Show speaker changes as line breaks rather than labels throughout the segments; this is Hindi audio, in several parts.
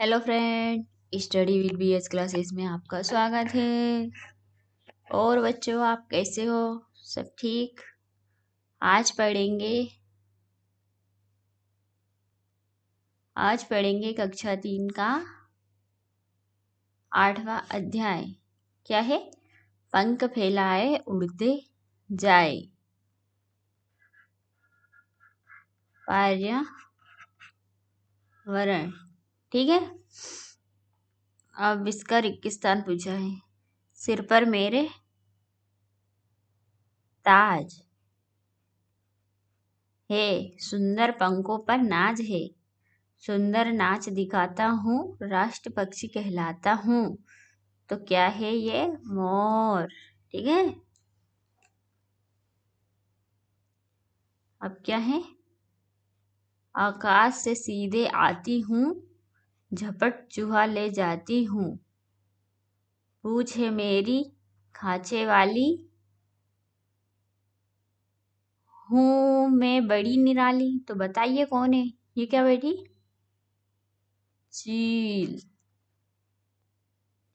Hello friend, study with BS classes में आपका स्वागत है। और बच्चों, आप कैसे हो? सब ठीक? आज पढ़ेंगे कक्षा 3 का 8वां अध्याय। क्या है? पंख फैलाए उड़ते जाए। पर्यावरण। ठीक है। अब इसका रिक्तिस्थान पूछा है। सिर पर मेरे ताज है, सुंदर पंखों पर नाज है। सुंदर नाच दिखाता हूँ, राष्ट्र पक्षी कहलाता हूँ। तो क्या है ये? मोर। ठीक है। अब क्या है? आकाश से सीधे आती हूँ, झपट चूहा ले जाती हूँ। पूछ है मेरी खांचे वाली, हूँ मैं बड़ी निराली। तो बताइए कौन है ये? क्या बेटी? चील।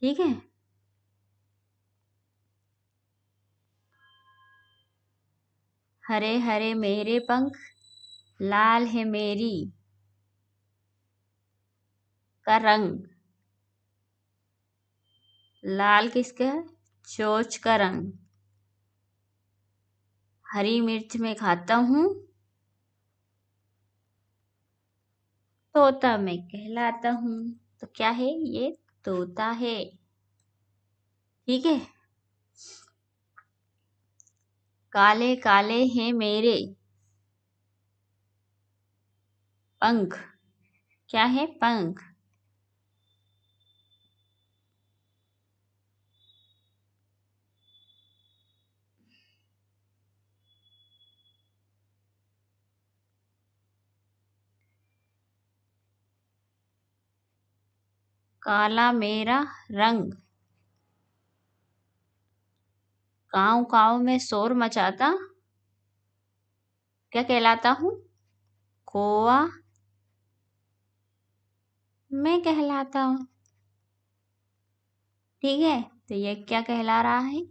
ठीक है। हरे हरे मेरे पंख, लाल है मेरी का रंग। लाल किसका है? चोंच का रंग। हरी मिर्च में खाता हूँ, तोता मैं कहलाता हूँ। तो क्या है ये? तोता है। ठीक है। काले काले हैं मेरे पंख। क्या है? पंख। काला मेरा रंग, काव काव में शोर मचाता, क्या कहलाता हूँ? कौवा मैं कहलाता हूँ। ठीक है। तो ये क्या कहला रहा है?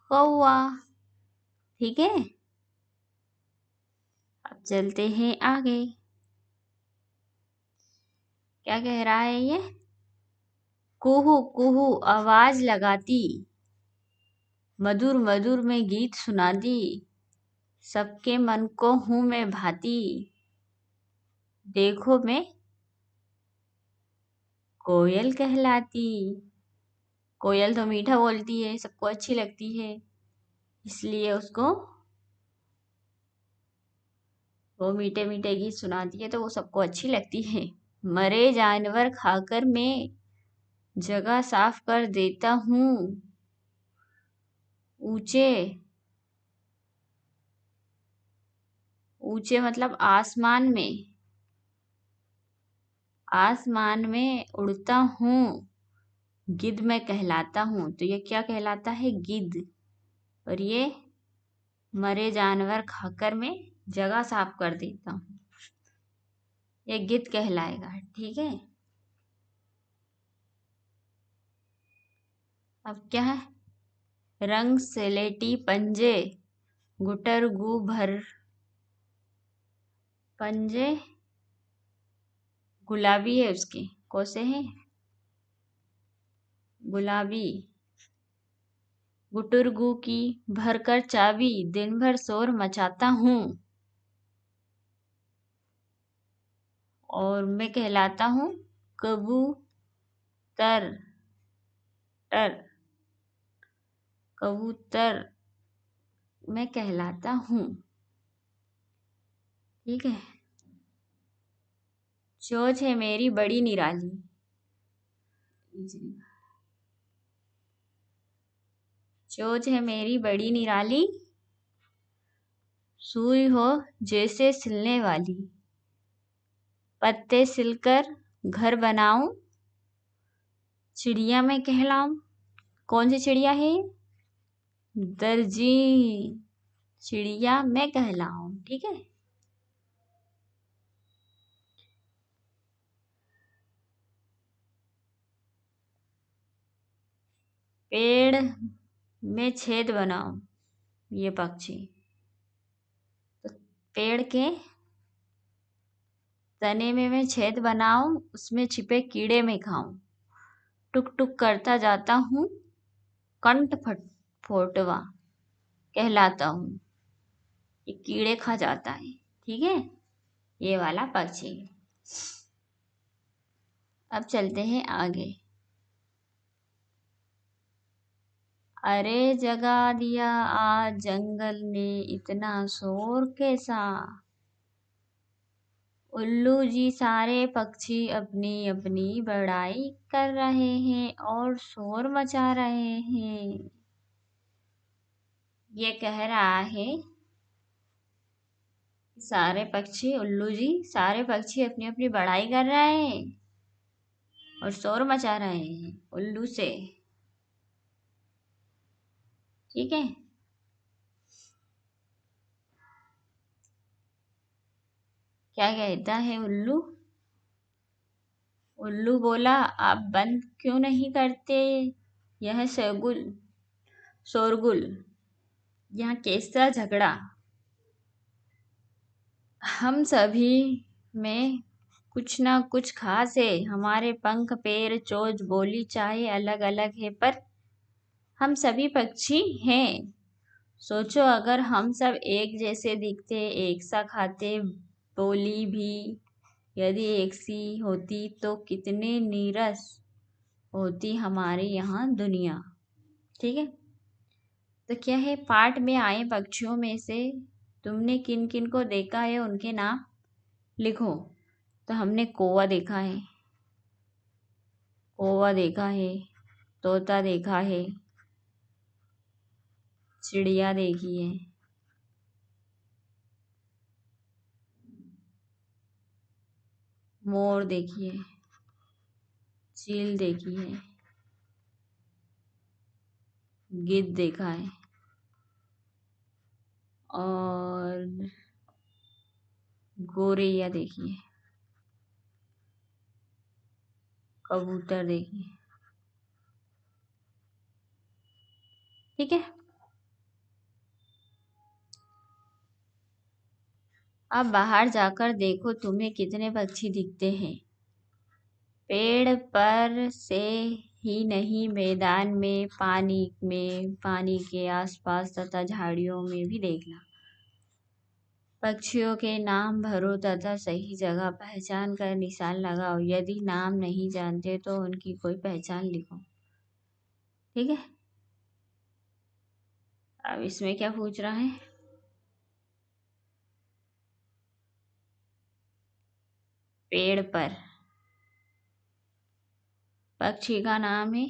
कौवा। ठीक है। अब चलते हैं आगे। क्या कह रहा है ये? कुहू कुहू आवाज लगाती, मधुर मधुर में गीत सुनाती, सबके मन को हूँ मैं भाती। देखो मैं कोयल कहलाती। कोयल तो मीठा बोलती है, सबको अच्छी लगती है, इसलिए उसको वो मीठे मीठे गीत सुनाती है तो वो सबको अच्छी लगती है। मरे जानवर खाकर मैं जगह साफ कर देता हूँ। ऊंचे ऊंचे मतलब आसमान में उड़ता हूँ, गिद्ध मैं कहलाता हूँ। तो ये क्या कहलाता है? गिद्ध। और ये मरे जानवर खाकर मैं जगह साफ कर देता हूँ, ये गिद्ध कहलाएगा। ठीक है। अब क्या है? रंग सलेटी पंजे, गुटर गु भर पंजे गुलाबी है उसके। कौन से हैं? गुलाबी। गुटुरगु की भरकर चाबी, दिन भर शोर मचाता हूँ, और मैं कहलाता हूँ कबूतर। टर कबूतर मैं कहलाता हूँ। ठीक है। चोंच है मेरी बड़ी निराली। चोंच है मेरी बड़ी निराली, सुई हो जैसे सिलने वाली। पत्ते सिलकर घर बनाऊं, चिड़िया मैं कहलाऊं। कौन सी चिड़िया है ये? दर्जी चिड़िया मैं कहलाऊं। ठीक है। पेड़ में छेद बनाओ, ये पक्षी। तो पेड़ के तने में मैं छेद बनाऊं, उसमें छिपे कीड़े में खाऊं, टुक टुक करता जाता हूँ, कंठ फोटवा कहलाता हूँ। ये कीड़े खा जाता है, ठीक है, ये वाला पक्षी। अब चलते हैं आगे। अरे जगा दिया आज जंगल ने इतना शोर कैसा। उल्लू जी सारे पक्षी अपनी अपनी बड़ाई कर रहे हैं और शोर मचा रहे हैं। ये कह रहा है सारे पक्षी, उल्लू जी सारे पक्षी अपनी अपनी बड़ाई कर रहे हैं और शोर मचा रहे हैं उल्लू से, ठीक है। क्या कहता है उल्लू? उल्लू बोला, आप बंद क्यों नहीं करते यह शोरगुल, यहाँ कैसा झगड़ा। हम सभी में कुछ ना कुछ खास है, हमारे पंख पैर चोंच बोली चाहे अलग अलग है, पर हम सभी पक्षी हैं। सोचो अगर हम सब एक जैसे दिखते, एक सा खाते, बोली भी यदि एक सी होती तो कितने नीरस होती हमारे यहाँ दुनिया, ठीक है। तो क्या है, पाठ में आए पक्षियों में से तुमने किन किन को देखा है, उनके नाम लिखो। तो हमने कौवा देखा है, कौवा देखा है, तोता देखा है, चिड़िया देखी है, मोर देखी है, चील देखी है, गिद्ध देखा है, और गोरैया देखी है, कबूतर देखी है, ठीक है। अब बाहर जाकर देखो तुम्हें कितने पक्षी दिखते हैं। पेड़ पर से ही नहीं, मैदान में, पानी के आसपास तथा झाड़ियों में भी देखना। पक्षियों के नाम भरो तथा सही जगह पहचान कर निशान लगाओ। यदि नाम नहीं जानते तो उनकी कोई पहचान लिखो, ठीक है। अब इसमें क्या पूछ रहा है? पेड़ पर पक्षी का नाम है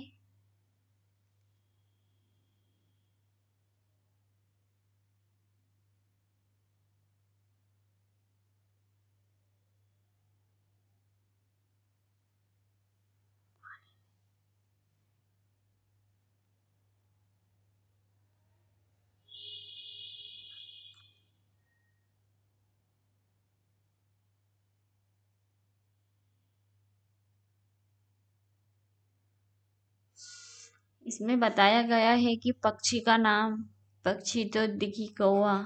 इसमें बताया गया है कि पक्षी का नाम, पक्षी तो दिखी कौवा,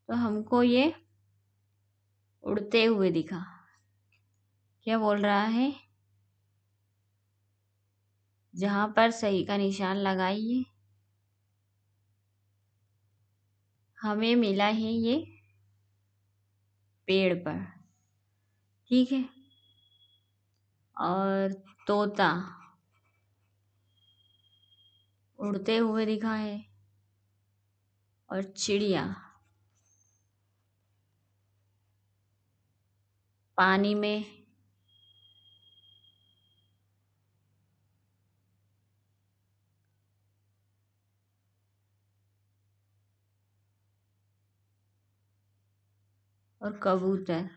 तो हमको ये उड़ते हुए दिखा। क्या बोल रहा है? जहां पर सही का निशान लगाइए। हमें मिला है ये पेड़ पर, ठीक है। और तोता उड़ते हुए दिखा है, और चिड़िया पानी में, और कबूतर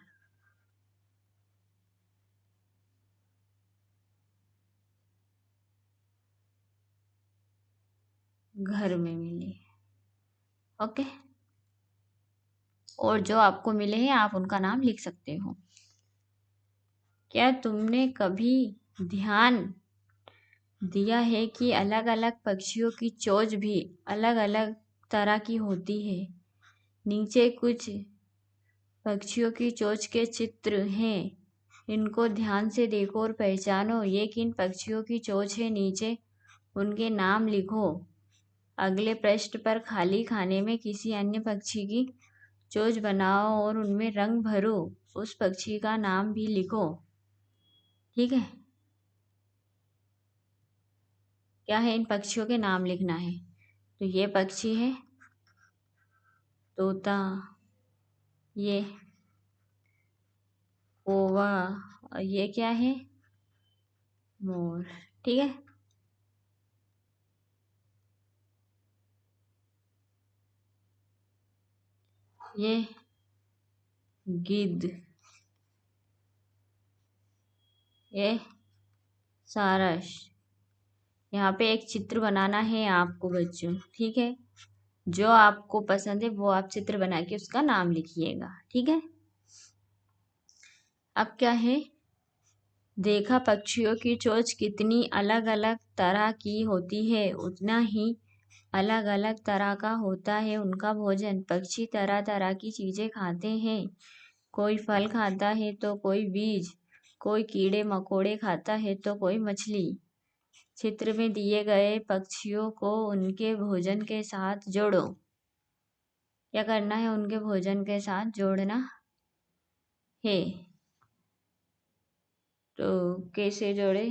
घर में मिले, ओके। और जो आपको मिले हैं आप उनका नाम लिख सकते हो। क्या तुमने कभी ध्यान दिया है कि अलग अलग पक्षियों की चोंच भी अलग अलग तरह की होती है। नीचे कुछ पक्षियों की चोंच के चित्र हैं। इनको ध्यान से देखो और पहचानो ये किन पक्षियों की चोंच है। नीचे उनके नाम लिखो। अगले पृष्ठ पर खाली खाने में किसी अन्य पक्षी की चोंच बनाओ और उनमें रंग भरो। उस पक्षी का नाम भी लिखो। ठीक है, क्या है, इन पक्षियों के नाम लिखना है। तो ये पक्षी है तोता, ये कौवा, और ये क्या है, मोर। ठीक है, ये गिद्ध, ये सारस। यहाँ पे एक चित्र बनाना है आपको बच्चों। ठीक है, जो आपको पसंद है वो आप चित्र बना के उसका नाम लिखिएगा। ठीक है, अब क्या है, देखा पक्षियों की चोंच कितनी अलग अलग तरह की होती है, उतना ही अलग अलग तरह का होता है उनका भोजन। पक्षी तरह तरह की चीजें खाते हैं। कोई फल खाता है तो कोई बीज, कोई कीड़े मकोड़े खाता है तो कोई मछली। चित्र में दिए गए पक्षियों को उनके भोजन के साथ जोड़ो। क्या करना है, उनके भोजन के साथ जोड़ना है। तो कैसे जोड़े,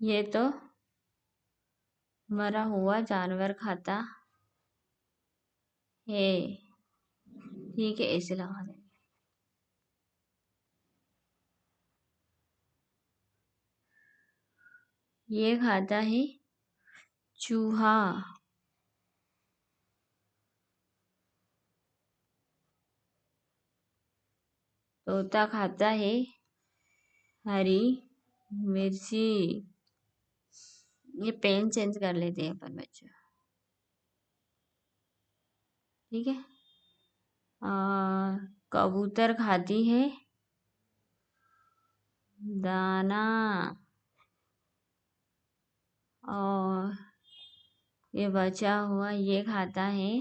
ये तो मरा हुआ जानवर खाता है। ठीक है, ऐसे लगा देंगे। ये खाता है चूहा, तोता खाता है हरी मिर्ची। ये पेन चेंज कर लेते हैं अपन बच्चों। ठीक है, कबूतर खाती है दाना, और ये बचा हुआ ये खाता है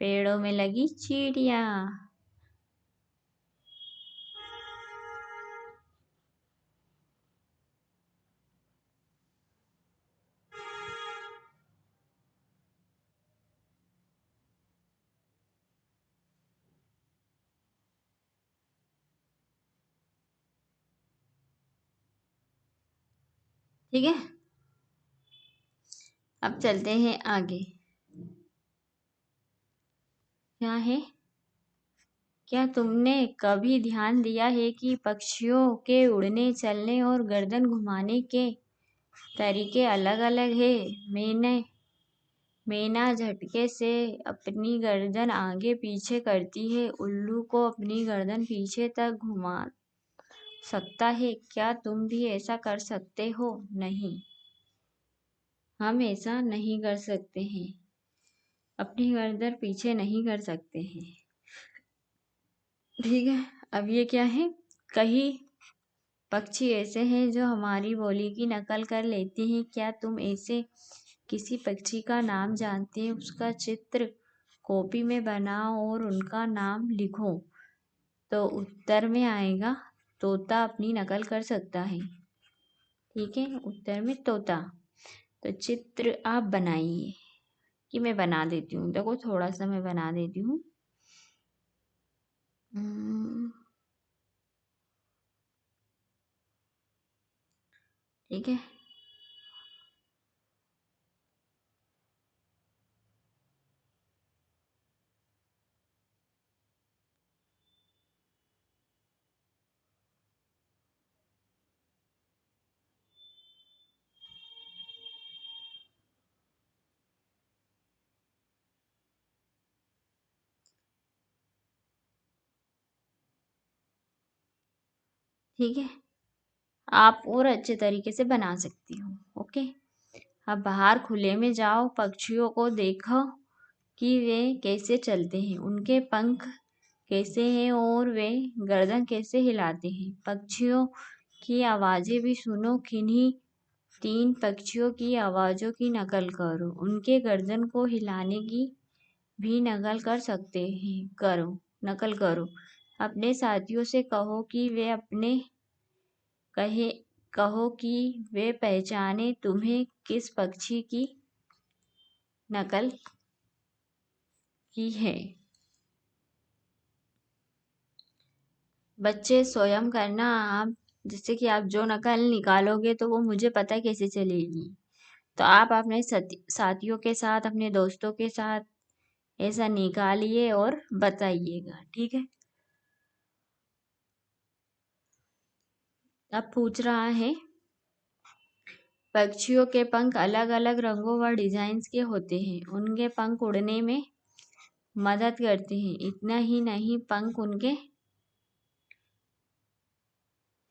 पेड़ों में लगी चिड़िया। ठीक है, अब चलते हैं आगे। क्या है, क्या तुमने कभी ध्यान दिया है कि पक्षियों के उड़ने चलने और गर्दन घुमाने के तरीके अलग अलग है। मैना झटके से अपनी गर्दन आगे पीछे करती है। उल्लू को अपनी गर्दन पीछे तक घुमा सकता है। क्या तुम भी ऐसा कर सकते हो? नहीं, हम ऐसा नहीं कर सकते हैं। अपनी गर्दन पीछे नहीं कर सकते हैं। ठीक है, अब ये क्या है, कई पक्षी ऐसे हैं जो हमारी बोली की नकल कर लेते हैं। क्या तुम ऐसे किसी पक्षी का नाम जानते हैं? उसका चित्र कॉपी में बनाओ और उनका नाम लिखो। तो उत्तर में आएगा तोता अपनी नकल कर सकता है। ठीक है, उत्तर में तोता। तो चित्र आप बनाइए, कि मैं बना देती हूँ। देखो थोड़ा सा मैं बना देती हूँ। ठीक है, ठीक है, आप और अच्छे तरीके से बना सकती हो। ओके, अब बाहर खुले में जाओ, पक्षियों को देखो कि वे कैसे चलते हैं, उनके पंख कैसे हैं और वे गर्दन कैसे हिलाते हैं। पक्षियों की आवाज़ें भी सुनो, किन्हीं 3 पक्षियों की आवाज़ों की नकल करो, उनके गर्दन को हिलाने की भी नकल करो। अपने साथियों से कहे कहो कि वे पहचाने तुम्हें किस पक्षी की नकल की है। बच्चे स्वयं करना, आप जैसे कि आप जो नकल निकालोगे तो वो मुझे पता कैसे चलेगी। तो आप अपने साथियों के साथ, अपने दोस्तों के साथ ऐसा निकालिए और बताइएगा, ठीक है। अब पूछ रहा है, पक्षियों के पंख अलग अलग रंगों व डिजाइन्स के होते हैं, उनके पंख उड़ने में मदद करते हैं। इतना ही नहीं, पंख उनके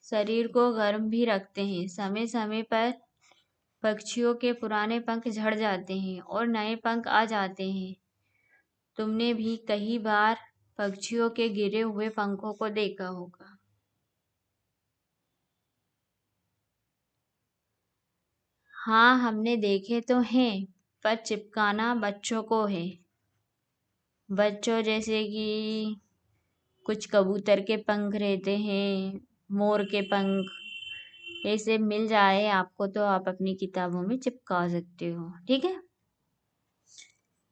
शरीर को गर्म भी रखते हैं। समय समय पर पक्षियों के पुराने पंख झड़ जाते हैं और नए पंख आ जाते हैं। तुमने भी कई बार पक्षियों के गिरे हुए पंखों को देखा होगा। हाँ, हमने देखे तो हैं, पर चिपकाना बच्चों को है। बच्चों जैसे कि कुछ कबूतर के पंख रहते हैं, मोर के पंख, ऐसे मिल जाए आपको तो आप अपनी किताबों में चिपका सकते हो, ठीक है।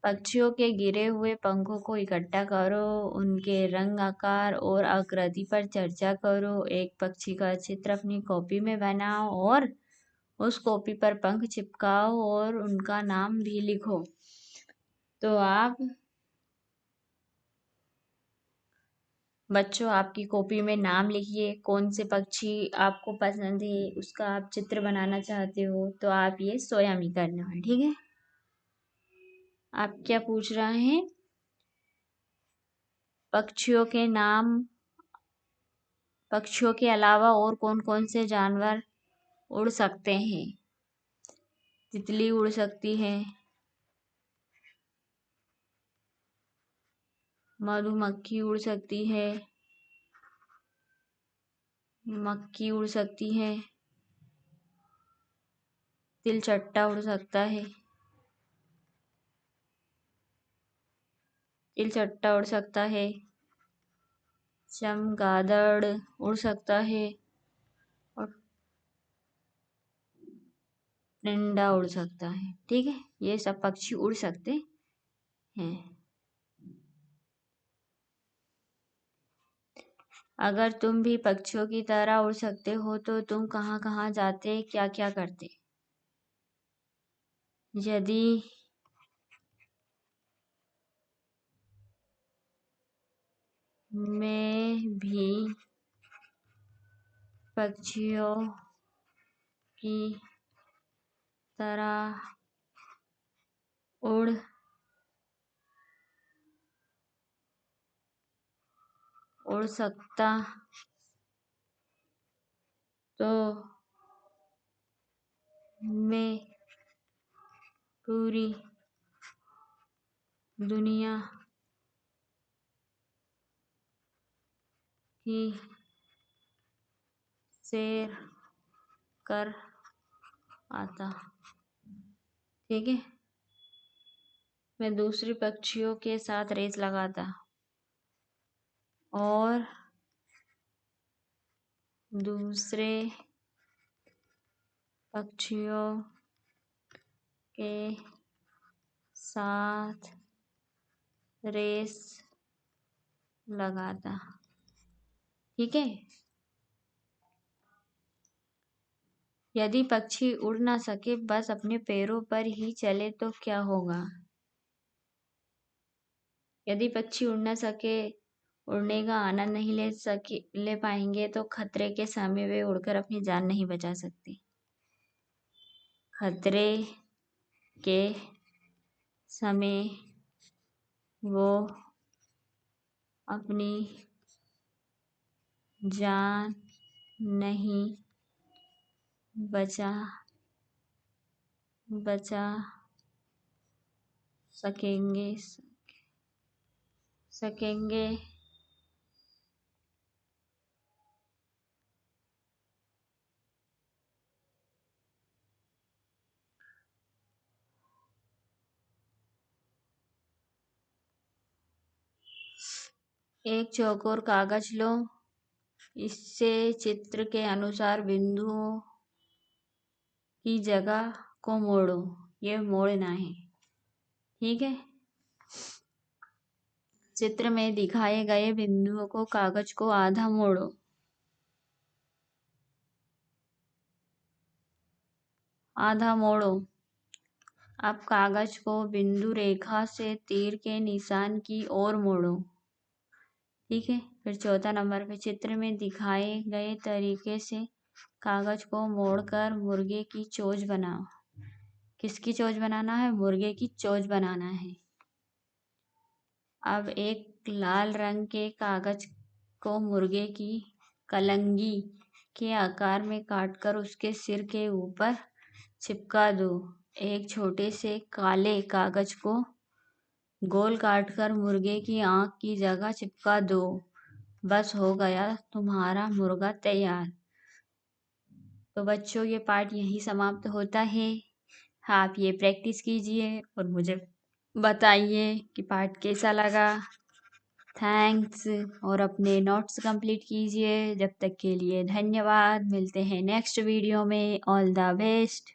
पक्षियों के गिरे हुए पंखों को इकट्ठा करो, उनके रंग, आकार और आकृति पर चर्चा करो। एक पक्षी का चित्र अपनी कॉपी में बनाओ और उस कॉपी पर पंख चिपकाओ और उनका नाम भी लिखो। तो आप बच्चों, आपकी कॉपी में नाम लिखिए, कौन से पक्षी आपको पसंद है, उसका आप चित्र बनाना चाहते हो, तो आप ये स्वयं ही करना है, ठीक है। आप क्या पूछ रहे हैं? पक्षियों के नाम, पक्षियों के अलावा और कौन कौन से जानवर उड़ सकते हैं? तितली उड़ सकती है, मधुमक्खी उड़ सकती है, मक्खी उड़ सकती है, तिलचट्टा उड़ सकता है, तिलचट्टा उड़ सकता है, चमगादड़ उड़ सकता है और टिंडा उड़ सकता है, ठीक है। ये सब पक्षी उड़ सकते हैं। अगर तुम भी पक्षियों की तरह उड़ सकते हो तो तुम कहाँ कहाँ जाते, क्या क्या करते? यदि मैं भी पक्षियों की तरह उड़ उड़ सकता तो मैं पूरी दुनिया की सैर कर आता, ठीक है। मैं दूसरे पक्षियों के साथ रेस लगाता और दूसरे पक्षियों के साथ रेस लगाता, ठीक है। यदि पक्षी उड़ ना सके, बस अपने पैरों पर ही चले तो क्या होगा? यदि पक्षी उड़ ना सके, उड़ने का आनंद नहीं ले पाएंगे तो खतरे के समय वे उड़कर अपनी जान नहीं बचा सकते। खतरे के समय वो अपनी जान नहीं बचा सकेंगे सकेंगे एक चौकोर कागज लो, इससे चित्र के अनुसार बिंदुओं की जगह को मोड़ो। ये मोड़ना है, ठीक है। चित्र में दिखाए गए बिंदुओं को कागज को आधा मोड़ो। आधा मोड़ो। अब कागज को बिंदु रेखा से तीर के निशान की ओर मोड़ो, ठीक है। फिर चौथा नंबर पे चित्र में दिखाए गए तरीके से कागज को मोड़कर मुर्गे की चोंच बनाओ। किसकी चोंच बनाना है? मुर्गे की चोंच बनाना है। अब एक लाल रंग के कागज को मुर्गे की कलंगी के आकार में काटकर उसके सिर के ऊपर चिपका दो। एक छोटे से काले कागज को गोल काटकर मुर्गे की आंख की जगह चिपका दो। बस हो गया तुम्हारा मुर्गा तैयार। तो बच्चों, ये पाठ यहीं समाप्त होता है। आप ये प्रैक्टिस कीजिए और मुझे बताइए कि पाठ कैसा लगा। थैंक्स। और अपने नोट्स कंप्लीट कीजिए। जब तक के लिए धन्यवाद। मिलते हैं नेक्स्ट वीडियो में। All the best.